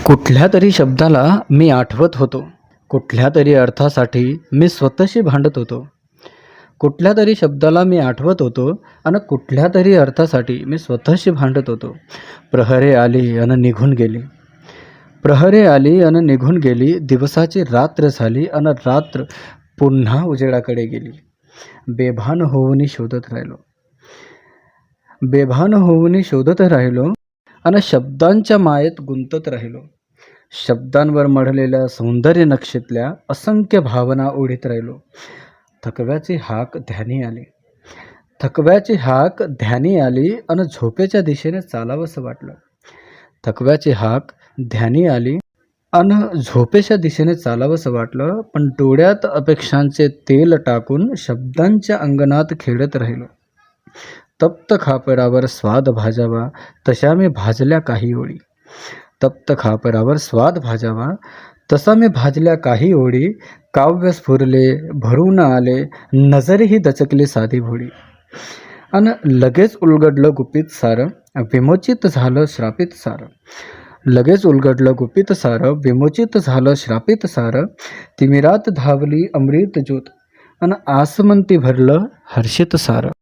कुठल्या तरी शब्दाला मी आठवत होतो. कुठल्या तरी अर्थासाठी मी स्वतःशी भांडत होतो. कुठल्या तरी शब्दाला मी आठवत होतो आणि कुठल्या तरी अर्थासाठी मी स्वतःशी भांडत होतो. प्रहरे आली आणि निघून गेली. प्रहरे आली आणि निघून गेली. दिवसाची रात्र झाली आणि रात्र पुन्हा उजेडाकडे गेली. बेभान होऊन शोधत राहिलो. बेभान होऊन शोधत राहिलो आणि शब्दांच्या मायेत गुंतत राहिलो. शब्दांवर मढलेल्या सौंदर्य नक्षीतल्या असंख्य भावना ओढीत राहिलो. थकव्याची हाक ध्यानी आली. थकव्याची हाक ध्यानी आली आणि झोपेच्या दिशेने चालावंसं वाटलं. थकव्याची हाक ध्यानी आली आणि झोपेच्या दिशेने चालावंसं वाटलं, पण डोळ्यात अपेक्षांचे तेल टाकून शब्दांच्या अंगणात खेळत राहिलो. तप्त खापरावर स्वाद भाजावा तशा मी भाजल्या काही ओळी. तप्त खापरावर स्वाद भाजावा तसा मी भाजल्या काही ओळी. काव्य स्फुरले, भरून आले, नजरही दचकली साधी भोळी. आणि लगेच उलगडलं गुपित सारं, विमोचित झालं श्रापित सारं. लगेच उलगडलं गुपित सारं, विमोचित झालं श्रापित सारं. तिमिरात धावली अमृत ज्योत आणि आसमंती भरलं हर्षित सारं.